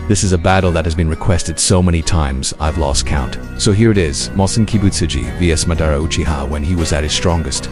This is a battle that has been requested so many times, I've lost count. So here it is, Muzan Kibutsuji vs Madara Uchiha when he was at his strongest.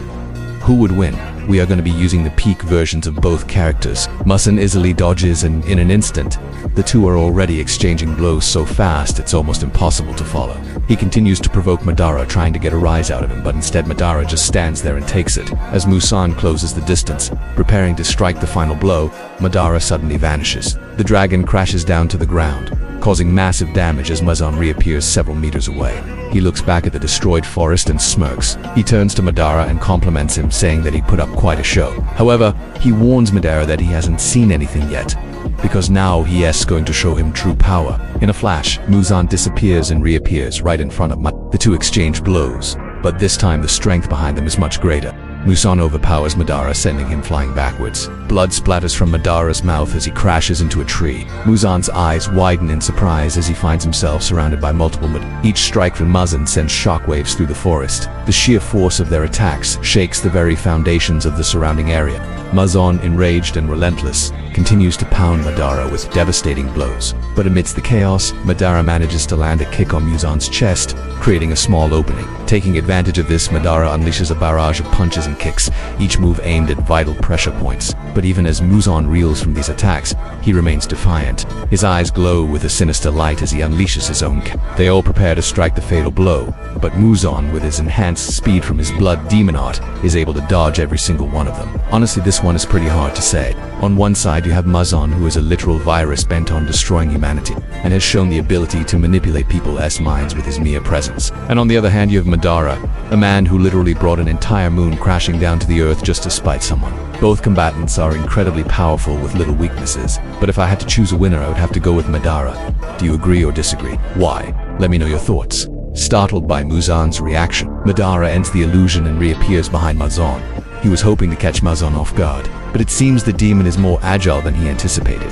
Who would win? We are going to be using the peak versions of both characters. Muzan easily dodges, and in an instant, the two are already exchanging blows so fast it's almost impossible to follow. He continues to provoke Madara, trying to get a rise out of him, but instead Madara just stands there and takes it. As Muzan closes the distance, preparing to strike the final blow, Madara suddenly vanishes. The dragon crashes down to the ground, causing massive damage as Muzan reappears several meters away. He looks back at the destroyed forest and smirks. He turns to Madara and compliments him, saying that he put up quite a show. However, he warns Madara that he hasn't seen anything yet, because now he is going to show him true power. In a flash, Muzan disappears and reappears right in front of Madara. The two exchange blows, but this time the strength behind them is much greater. Muzan overpowers Madara, sending him flying backwards. Blood splatters from Madara's mouth as he crashes into a tree. Muzan's eyes widen in surprise as he finds himself surrounded by multiple Each strike from Muzan sends shockwaves through the forest. The sheer force of their attacks shakes the very foundations of the surrounding area. Muzan, enraged and relentless, continues to pound Madara with devastating blows. But amidst the chaos, Madara manages to land a kick on Muzan's chest, creating a small opening. Taking advantage of this, Madara unleashes a barrage of punches and kicks, each move aimed at vital pressure points. But even as Muzan reels from these attacks, he remains defiant. His eyes glow with a sinister light as he unleashes his own kick. They all prepare to strike the fatal blow, but Muzan, with his enhanced speed from his blood demon art, is able to dodge every single one of them. Honestly, this one is pretty hard to say. On one side you have Muzan, who is a literal virus bent on destroying humanity, and has shown the ability to manipulate people's minds with his mere presence. And on the other hand you have Madara, a man who literally brought an entire moon crashing down to the earth just to spite someone. Both combatants are incredibly powerful with little weaknesses, but if I had to choose a winner I would have to go with Madara. Do you agree or disagree? Why? Let me know your thoughts. Startled by Muzan's reaction, Madara ends the illusion and reappears behind Muzan. He was hoping to catch Muzan off guard, but it seems the demon is more agile than he anticipated.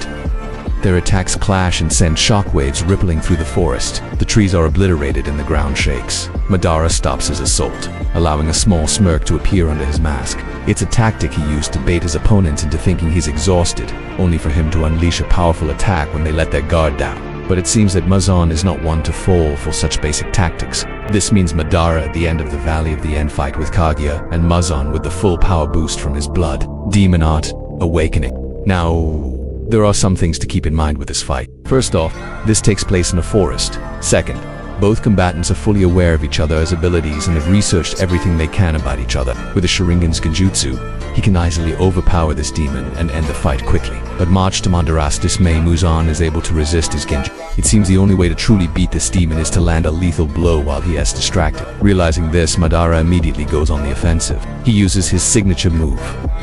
Their attacks clash and send shockwaves rippling through the forest. The trees are obliterated and the ground shakes. Madara stops his assault, allowing a small smirk to appear under his mask. It's a tactic he used to bait his opponents into thinking he's exhausted, only for him to unleash a powerful attack when they let their guard down. But it seems that Muzan is not one to fall for such basic tactics. This means Madara at the end of the Valley of the End fight with Kaguya, and Muzan with the full power boost from his blood. Demon Art, Awakening. Now, there are some things to keep in mind with this fight. First off, this takes place in a forest. Second, both combatants are fully aware of each other's abilities and have researched everything they can about each other. With the Sharingan's genjutsu, he can easily overpower this demon and end the fight quickly. But much to Madara's dismay, Muzan is able to resist his genjutsu. It seems the only way to truly beat this demon is to land a lethal blow while he is distracted. Realizing this, Madara immediately goes on the offensive. He uses his signature move,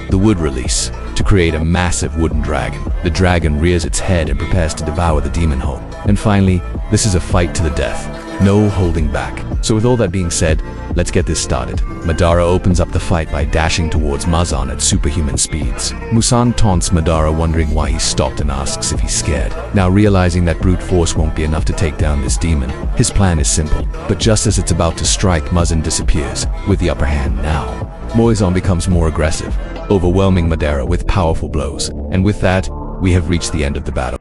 the wood release, to create a massive wooden dragon. The dragon rears its head and prepares to devour the demon whole. And finally, this is a fight to the death. No holding back. So with all that being said, let's get this started. Madara opens up the fight by dashing towards Muzan at superhuman speeds. Muzan taunts Madara, wondering why he stopped, and asks if he's scared. Now realizing that brute force won't be enough to take down this demon, his plan is simple. But just as it's about to strike, Muzan disappears, with the upper hand now. Muzan becomes more aggressive, overwhelming Madara with powerful blows. And with that, we have reached the end of the battle.